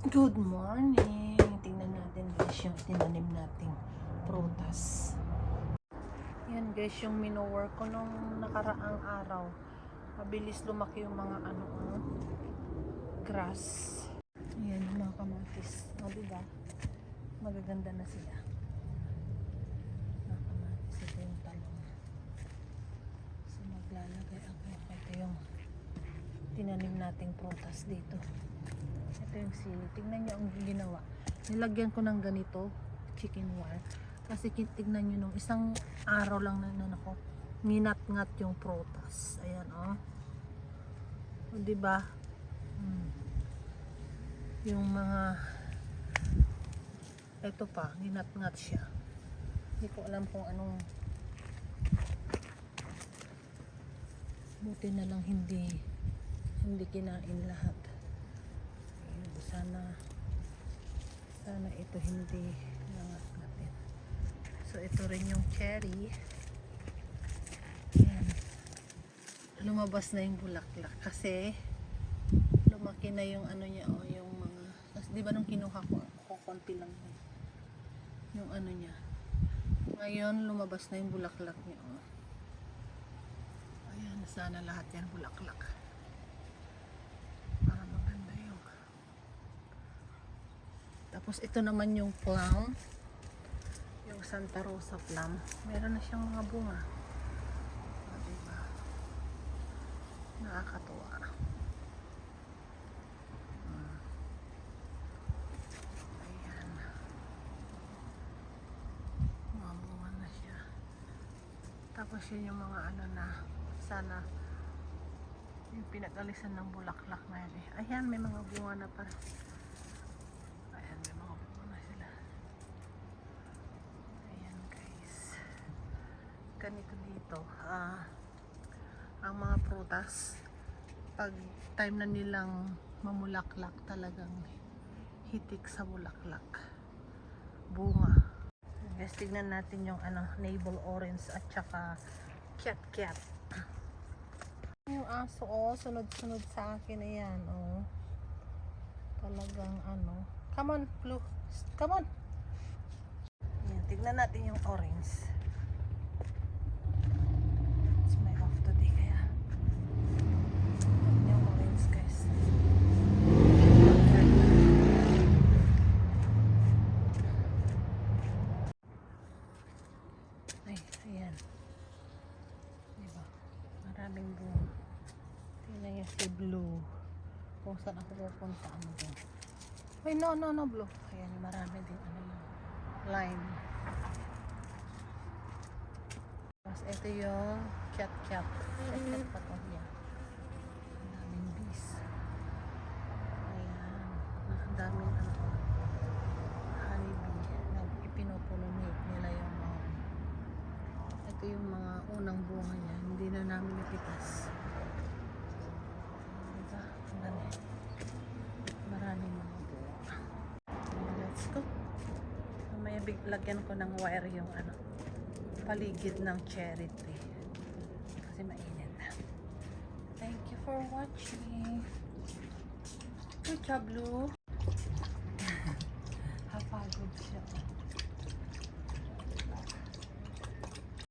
Good morning! Tingnan natin guys yung tinanim nating prutas. Yan guys yung mino-work ko nung nakaraang araw. Mabilis lumaki yung mga grass. Yan yung mga kamatis. O diba? Magaganda na sila. Mga kamatis. Ito yung talong. So maglalagay ako. Ito yung tinanim nating prutas dito. Ito yung sili. Tingnan nyo ang ginawa. Nilagyan ko ng ganito, chicken wire. Kasi tignan nyo nung isang araw lang na ako, nginat-ngat yung prutas. Ayan, oh. O, diba? Yung mga, ito pa, nginat-ngat siya. Hindi ko alam kung anong, buti na lang hindi kinain lahat. Sana ito hindi nangat natin. So ito rin yung cherry. Ayan. Lumabas na yung bulaklak kasi lumaki na yung niya, yung mga, kasi di ba nung kinuha ko konti lang yung niya. Ngayon lumabas na yung bulaklak niya. Ayan, sana lahat yan bulaklak. Tapos ito naman yung plum, yung Santa Rosa plum. Meron na siyang mga bunga. Diba? Nakakatuwa. Ayan. Mga bunga na siya. Tapos yun yung mga na, sana yung pinag-alisan ng bulaklak na yan. Ayan, may mga bunga na pa. Ganito dito ang mga prutas pag time na nilang mamulaklak talagang hitik sa bulaklak bunga. Guys, tignan natin yung navel orange at saka cat yung aso, sunod-sunod sa akin. Ayan, talagang come on Blue, come on. Ayan, tignan natin yung orange. Ayan. Diba? Maraming bunga. Tingnan niya si Blue. Kung saan ako pupunta doon. Ay, no, Blue. Ayan, marami din lime. Tapos ito yung cat. Cat pa to. Yan. Maraming bees. Ayan. Ang daming honeybee. Ipinopollinate nila yung ito yung mga unang bunga niya, hindi na namin napitas. Diba? Maraming mga bunga. Let's go. Mamaya lagyan ko ng wire yung paligid ng cherry tree kasi mainit. Thank you for watching. Good job, Blue.